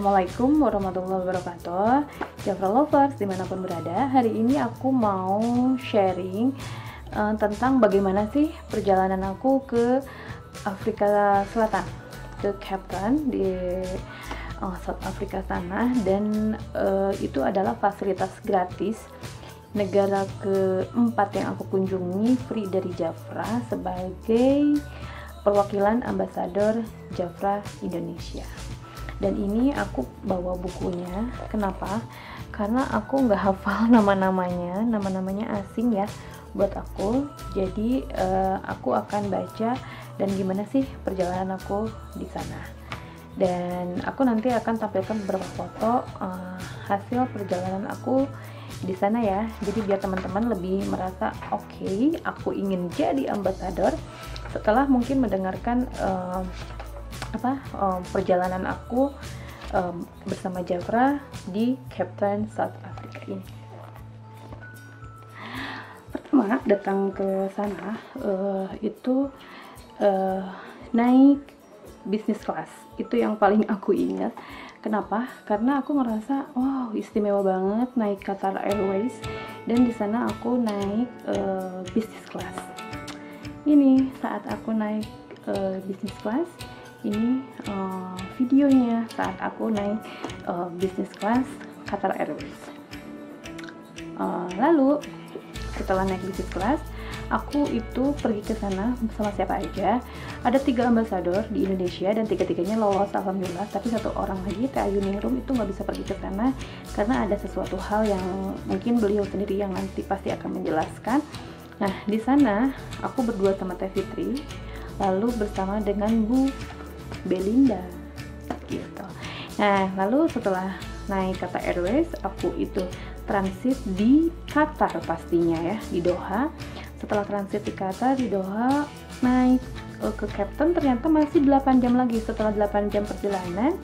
Assalamualaikum warahmatullahi wabarakatuh, Jafra lovers dimanapun berada. Hari ini aku mau sharing tentang bagaimana sih perjalanan aku ke Afrika Selatan, ke Cape Town di South Africa sana. Dan itu adalah fasilitas gratis, negara keempat yang aku kunjungi free dari Jafra sebagai perwakilan ambasador Jafra Indonesia. Dan ini aku bawa bukunya. Kenapa? Karena aku nggak hafal nama-namanya asing ya buat aku. Jadi aku akan baca dan gimana sih perjalanan aku di sana. Dan aku nanti akan tampilkan beberapa foto hasil perjalanan aku di sana ya. Jadi biar teman-teman lebih merasa oke, aku ingin jadi ambasador setelah mungkin mendengarkan perjalanan aku bersama Jafra di Cape Town, South Africa ini. Pertama datang ke sana itu naik business class, itu yang paling aku ingat. Kenapa? Karena aku ngerasa wow istimewa banget naik Qatar Airways, dan di sana aku naik business class. Ini saat aku naik business class, ini videonya saat aku naik business class Qatar Airways. Lalu setelah naik business class, aku itu pergi ke sana sama siapa aja. Ada 3 ambasador di Indonesia dan 3-tiganya lolos alhamdulillah. Tapi 1 orang lagi, Teh Ayuningrum, itu nggak bisa pergi ke sana karena ada sesuatu hal yang mungkin beliau sendiri yang nanti pasti akan menjelaskan. Nah di sana aku berdua sama Teh Fitri, lalu bersama dengan Bu Belinda gitu. Nah lalu setelah naik Qatar Airways, aku itu transit di Qatar pastinya ya, di Doha. Setelah transit di Qatar, di Doha, naik ke Cape Town, ternyata masih 8 jam lagi. Setelah 8 jam perjalanan,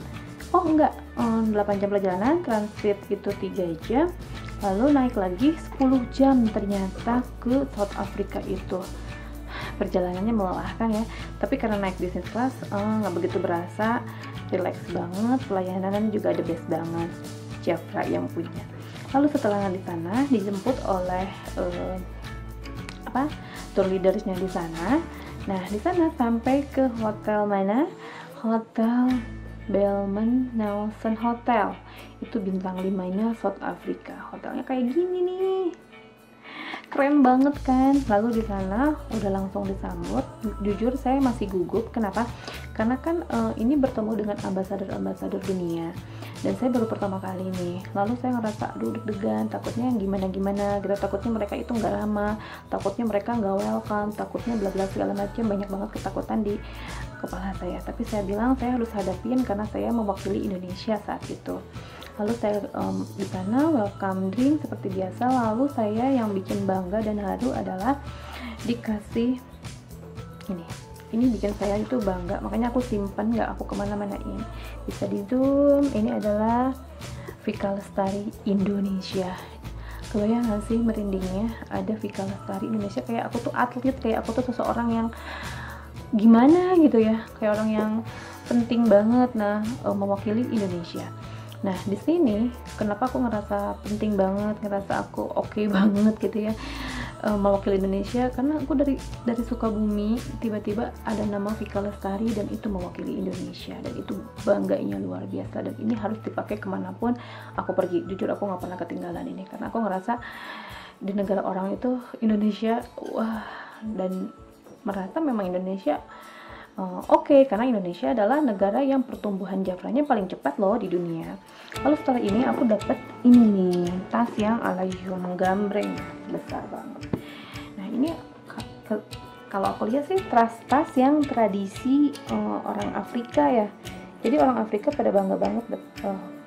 8 jam perjalanan, transit itu 3 jam, lalu naik lagi 10 jam ternyata ke South Africa itu. Perjalanannya melelahkan ya, tapi karena naik business class nggak begitu berasa, relax banget, pelayanannya juga the best banget, Jafra yang punya. Lalu setelah di sana dijemput oleh tour leadersnya di sana. Nah di sana sampai ke hotel mana? Hotel Belman Nelson Hotel, itu bintang 5-nya South Africa. Hotelnya kayak gini nih, keren banget kan. Lalu di sana udah langsung disambut. Jujur saya masih gugup. Kenapa? Karena kan ini bertemu dengan ambasador dunia, dan saya baru pertama kali nih. Lalu saya ngerasa aduh deg-degan, takutnya gimana gitu, takutnya mereka itu nggak lama, takutnya mereka nggak welcome, takutnya bla bla segala macam, banyak banget ketakutan di kepala saya. Tapi saya bilang saya harus hadapin karena saya mewakili Indonesia saat itu. Lalu saya di sana welcome drink seperti biasa. Lalu saya yang bikin bangga dan haru adalah dikasih ini bikin saya itu bangga, makanya aku simpan, nggak aku kemana-manain. Bisa di zoom. Ini adalah Vika Lestari Indonesia. Kebayang nggak sih merindingnya ada Vika Lestari Indonesia? Kayak aku tuh atlet, kayak aku tuh seseorang yang gimana gitu ya, kayak orang yang penting banget mewakili Indonesia. Nah di sini kenapa aku ngerasa penting banget, ngerasa aku oke banget gitu ya mewakili Indonesia, karena aku dari Sukabumi tiba-tiba ada nama Vika Lestari dan itu mewakili Indonesia, dan itu bangganya luar biasa, dan ini harus dipakai kemanapun aku pergi. Jujur aku nggak pernah ketinggalan ini, karena aku ngerasa di negara orang itu Indonesia wah, dan merasa memang Indonesia oke, karena Indonesia adalah negara yang pertumbuhan Jafranya paling cepat loh di dunia. Lalu setelah ini aku dapat ini nih, tas yang Alayum gambreng, besar banget. Nah ini kalau aku lihat sih tas yang tradisi orang Afrika ya. Jadi orang Afrika pada bangga banget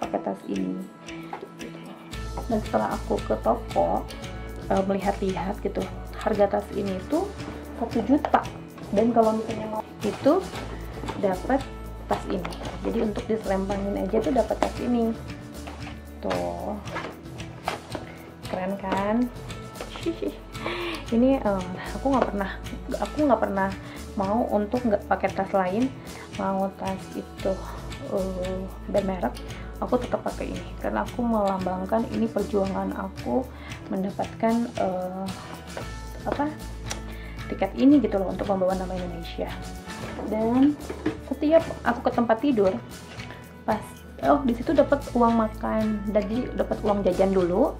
pakai tas ini. Dan setelah aku ke toko melihat-lihat gitu, harga tas ini tuh 1 juta. Dan kalau misalnya mau itu dapat tas ini, jadi untuk diselempangin aja tuh dapat tas ini tuh, keren kan? Ini aku nggak pernah mau untuk nggak pakai tas lain, mau tas itu band merek, aku tetap pakai ini karena aku melambangkan ini perjuangan aku mendapatkan tiket ini gitu loh, untuk membawa nama Indonesia. Dan setiap aku ke tempat tidur, pas di situ dapat uang makan, jadi dapat uang jajan dulu,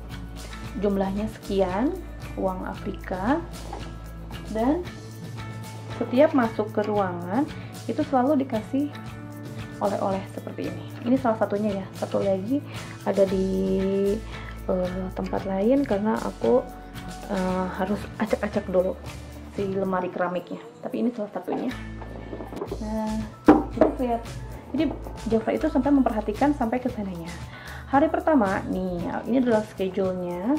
jumlahnya sekian, uang Afrika. Dan setiap masuk ke ruangan itu selalu dikasih oleh-oleh seperti ini. Ini salah satunya ya. Satu lagi ada di tempat lain karena aku harus acak-acak dulu si lemari keramiknya. Tapi ini salah satunya. Nah, jadi Jafra itu sampai memperhatikan sampai ke sananya. Hari pertama nih, ini adalah schedule-nya.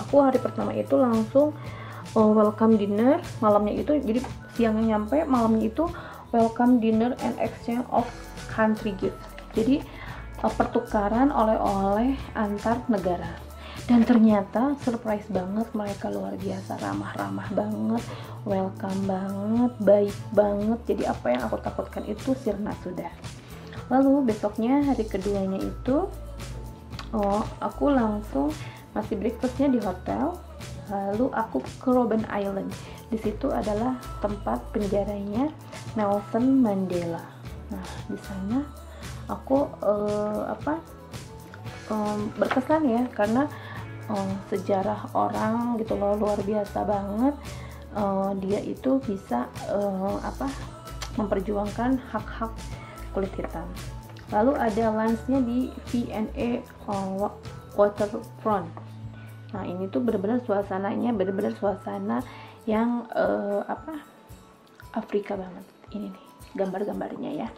Aku hari pertama itu langsung welcome dinner, malamnya itu, jadi siangnya nyampe, malamnya itu welcome dinner and exchange of country gift. Jadi pertukaran oleh-oleh antar negara. Dan ternyata surprise banget, mereka luar biasa, ramah-ramah banget, welcome banget, baik banget. Jadi apa yang aku takutkan itu sirna sudah. Lalu besoknya, hari keduanya itu aku langsung masih breakfastnya di hotel. Lalu aku ke Robben Island. Di situ adalah tempat penjaranya Nelson Mandela. Nah, di sana aku berkesan ya, karena sejarah orang gitu loh, luar biasa banget. Dia itu bisa memperjuangkan hak-hak kulit hitam. Lalu ada lunchnya di V&A Waterfront. Nah, ini tuh benar-benar suasananya, benar-benar suasana yang Afrika banget. Ini nih gambar-gambarnya ya.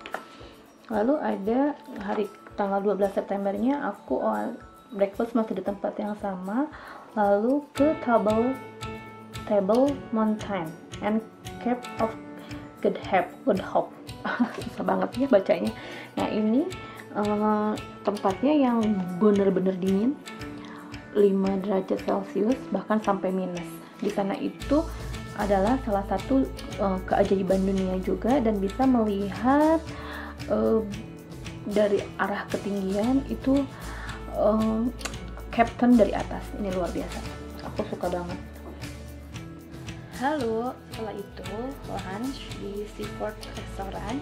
Lalu ada hari tanggal 12 Septembernya aku breakfast masih di tempat yang sama, lalu ke Table Mountain and Cape of Good Hope. Susah banget ya bacanya. Nah, ini tempatnya yang benar-benar dingin, 5 derajat Celcius bahkan sampai minus. Di sana itu adalah salah satu keajaiban dunia juga, dan bisa melihat dari arah ketinggian itu Cape Town dari atas. Ini luar biasa, aku suka banget. Lalu setelah itu lunch di Seaport Restaurant,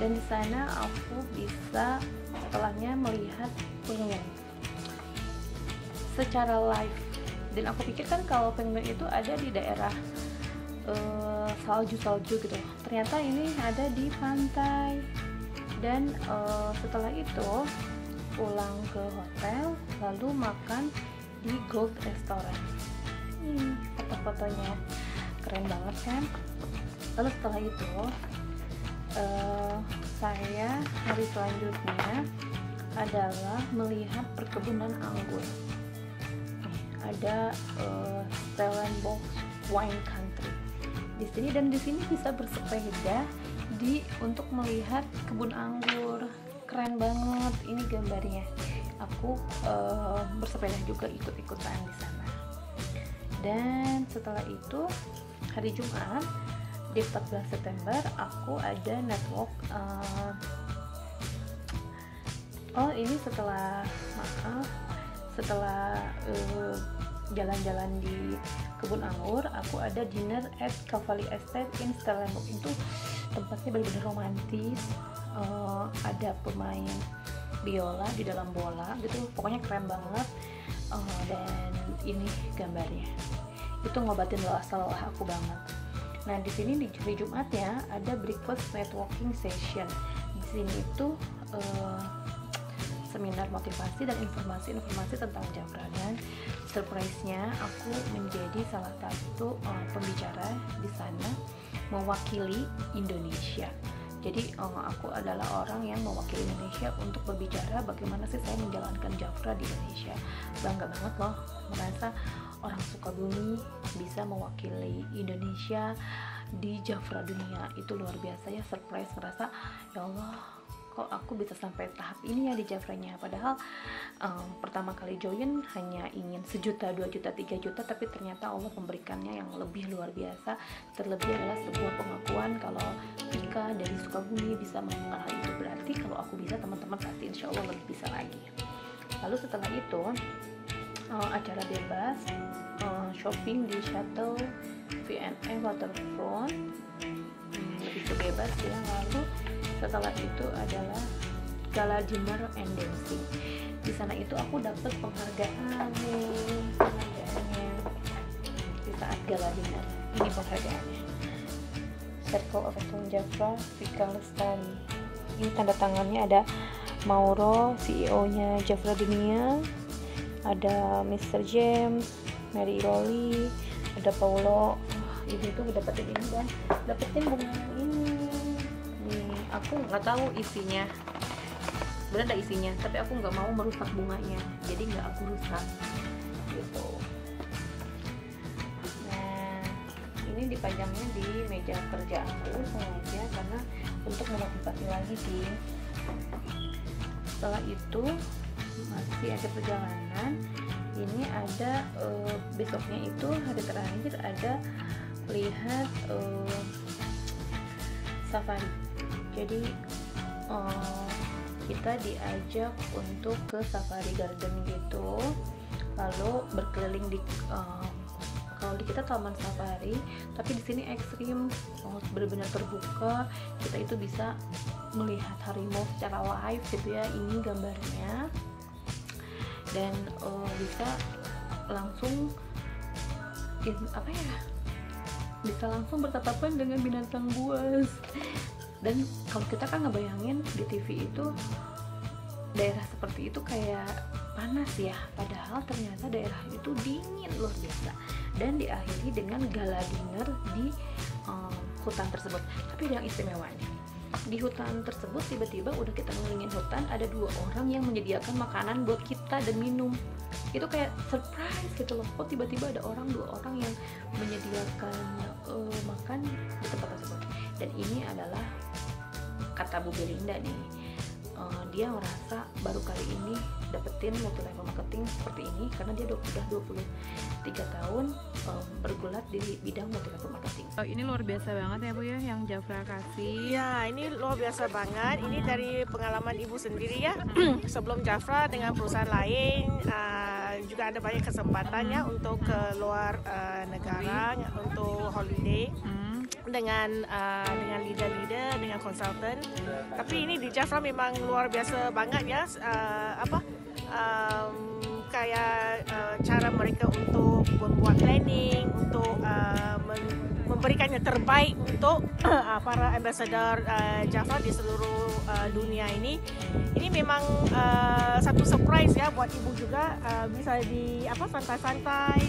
dan di sana aku bisa setelahnya melihat penguin secara live. Dan aku pikir kan kalau penguin itu ada di daerah salju gitu, ternyata ini ada di pantai. Dan setelah itu pulang ke hotel, lalu makan di Gold Restaurant. Foto-fotonya keren banget kan. Lalu setelah itu saya hari selanjutnya adalah melihat perkebunan anggur. Ada Stellenbosch Wine Country di sini, dan di sini bisa bersepeda untuk melihat kebun anggur. Keren banget ini gambarnya. Aku bersepeda juga, ikut-ikutan di sana. Dan setelah itu hari Jumat di 14 September aku ada network. Ini setelah jalan-jalan di kebun anggur, aku ada dinner at Cavalli Estate in Stellenbosch. Itu tempatnya benar-benar romantis. Ada pemain biola di dalam bola gitu, pokoknya keren banget. Dan ini gambarnya, itu ngobatin lelah aku banget. Nah, di sini di hari Jumatnya ada breakfast networking session. Di sini itu seminar motivasi dan informasi tentang Jafra, dan surprise-nya aku menjadi salah satu pembicara di sana mewakili Indonesia. Jadi aku adalah orang yang mewakili Indonesia untuk berbicara bagaimana sih saya menjalankan Jafra di Indonesia. Bangga banget loh, merasa orang Sukabumi bisa mewakili Indonesia di Jafra dunia. Itu luar biasa ya, surprise, ngerasa ya Allah kok aku bisa sampai tahap ini ya di Jafranya, padahal pertama kali join hanya ingin 1 juta, 2 juta, 3 juta, tapi ternyata Allah memberikannya yang lebih luar biasa. Terlebih adalah sebuah pengakuan kalau Vika dari Sukabumi bisa melakukan hal itu, berarti kalau aku bisa, teman-teman pasti insya Allah lebih bisa lagi. Lalu setelah itu acara bebas, shopping di Shuttle V&A Waterfront, itu bebas ya. Lalu setelah itu adalah gala dinner and dancing. Di sana itu aku dapat penghargaan nih, penghargaannya di saat gala dinner. Ini penghargaannya, Circle of Excellence Jafra Vika Lestari. Ini tanda tangannya, ada Mauro, CEO-nya Jafra Dunia, ada Mr. James, Mary Rolly, ada Paulo. Ini tuh dapetin ini dan dapetin bunga ini. Nih, aku nggak tahu isinya, sebenarnya ada isinya, tapi aku nggak mau merusak bunganya, jadi nggak aku rusak gitu. Nah, ini dipajangnya di meja kerja aku sengaja karena untuk memotivasi lagi sih. Setelah itu masih ada perjalanan. Ini ada besoknya itu hari terakhir ada lihat safari. Jadi kita diajak untuk ke safari garden gitu, lalu berkeliling di kalau di kita taman safari, tapi di sini ekstrim, benar-benar terbuka. Kita itu bisa melihat harimau secara live gitu ya, ini gambarnya, dan bisa langsung bisa langsung bertatapan dengan binatang buas. Dan kalau kita kan ngebayangin di TV itu daerah seperti itu kayak panas ya, padahal ternyata daerah itu dingin luar biasa. Dan diakhiri dengan gala dinner di hutan tersebut. Tapi ada yang istimewanya, di hutan tersebut tiba-tiba udah kita ngelilingin hutan, ada 2 orang yang menyediakan makanan buat kita dan minum. Itu kayak surprise gitu loh, kok tiba-tiba ada 2 orang yang menyediakan makan di tempat tersebut. Dan ini adalah kata Bu Belinda nih, dia merasa baru kali ini dapetin multi level marketing seperti ini karena dia udah 23 tahun bergulat di bidang multi level marketing. Ini luar biasa banget ya Bu ya yang Jafra kasih. Ya, ini luar biasa banget. Ini dari pengalaman Ibu sendiri ya. Sebelum Jafra dengan perusahaan lain juga ada banyak kesempatannya untuk ke luar negara untuk holiday. Dengan leader-leader, dengan konsultan. Tapi ini di Jafra memang luar biasa banget ya, kayak cara mereka untuk membuat planning, untuk memberikan yang terbaik untuk para ambassador Jafra di seluruh dunia ini. Ini memang satu surprise ya buat Ibu juga, bisa di santai-santai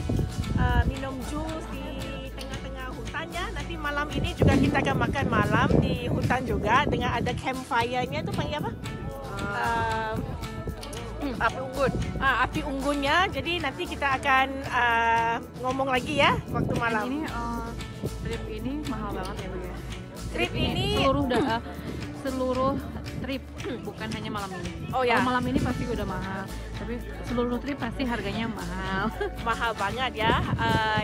minum jus di hutannya. Nanti malam ini juga kita akan makan malam di hutan juga dengan ada campfire-nya, itu panggil apa? Api unggun. Api unggunnya. Jadi nanti kita akan ngomong lagi ya waktu malam. Ini trip ini mahal banget ya Bu ya. Trip ini seluruh trip, bukan hanya malam ini. Oh ya. Kalau malam ini pasti udah mahal, tapi seluruh trip pasti harganya mahal. Mahal banget ya.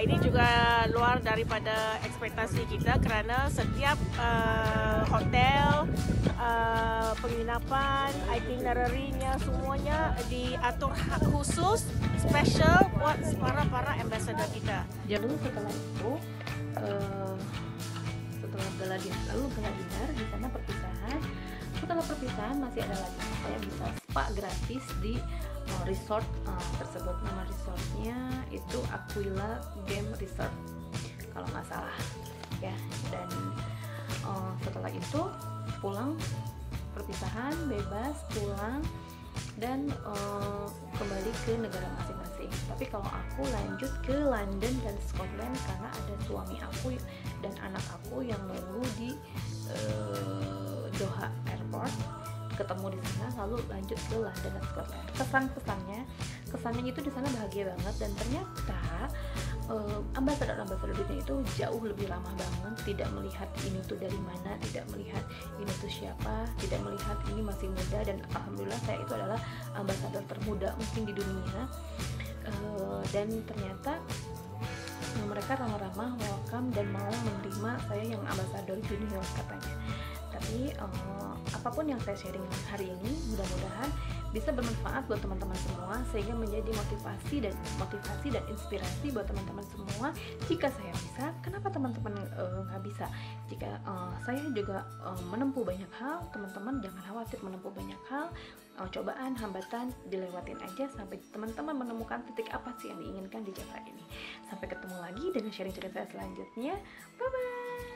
Ini juga luar daripada ekspektasi kita karena setiap hotel, penginapan, itinerary-nya semuanya diatur khusus special buat para ambassador kita. Jadi setelah itu setelah gala dinner di sana perpisahan. Setelah perpisahan masih ada lagi, saya bisa spa gratis di resort tersebut. Nama resortnya itu Aquila Game Resort kalau nggak salah ya. Dan setelah itu pulang, perpisahan bebas pulang dan kembali ke negara masing-masing. Tapi kalau aku lanjut ke London dan Scotland karena ada suami aku dan anak aku yang nunggu di Doha Airport, ketemu di sana, lalu lanjut ke London dan Scotland. Kesannya itu di sana bahagia banget, dan ternyata ambasador-ambasadornya itu jauh lebih ramah banget, tidak melihat ini tuh dari mana, tidak melihat ini tuh siapa, tidak melihat ini masih muda, dan alhamdulillah saya itu adalah ambasador termuda mungkin di dunia. Dan ternyata mereka ramah-ramah, welcome, dan mau menerima saya yang ambasador junior katanya. Tapi apapun yang saya sharing hari ini mudah-mudahan bisa bermanfaat buat teman-teman semua, sehingga menjadi motivasi dan inspirasi buat teman-teman semua. Jika saya bisa, kenapa teman-teman nggak bisa? Jika saya juga menempuh banyak hal, teman-teman jangan khawatir menempuh banyak hal. Cobaan, hambatan dilewatin aja sampai teman-teman menemukan titik apa sih yang diinginkan di Java ini. Sampai ketemu lagi dengan sharing-sharing saya selanjutnya. Bye bye.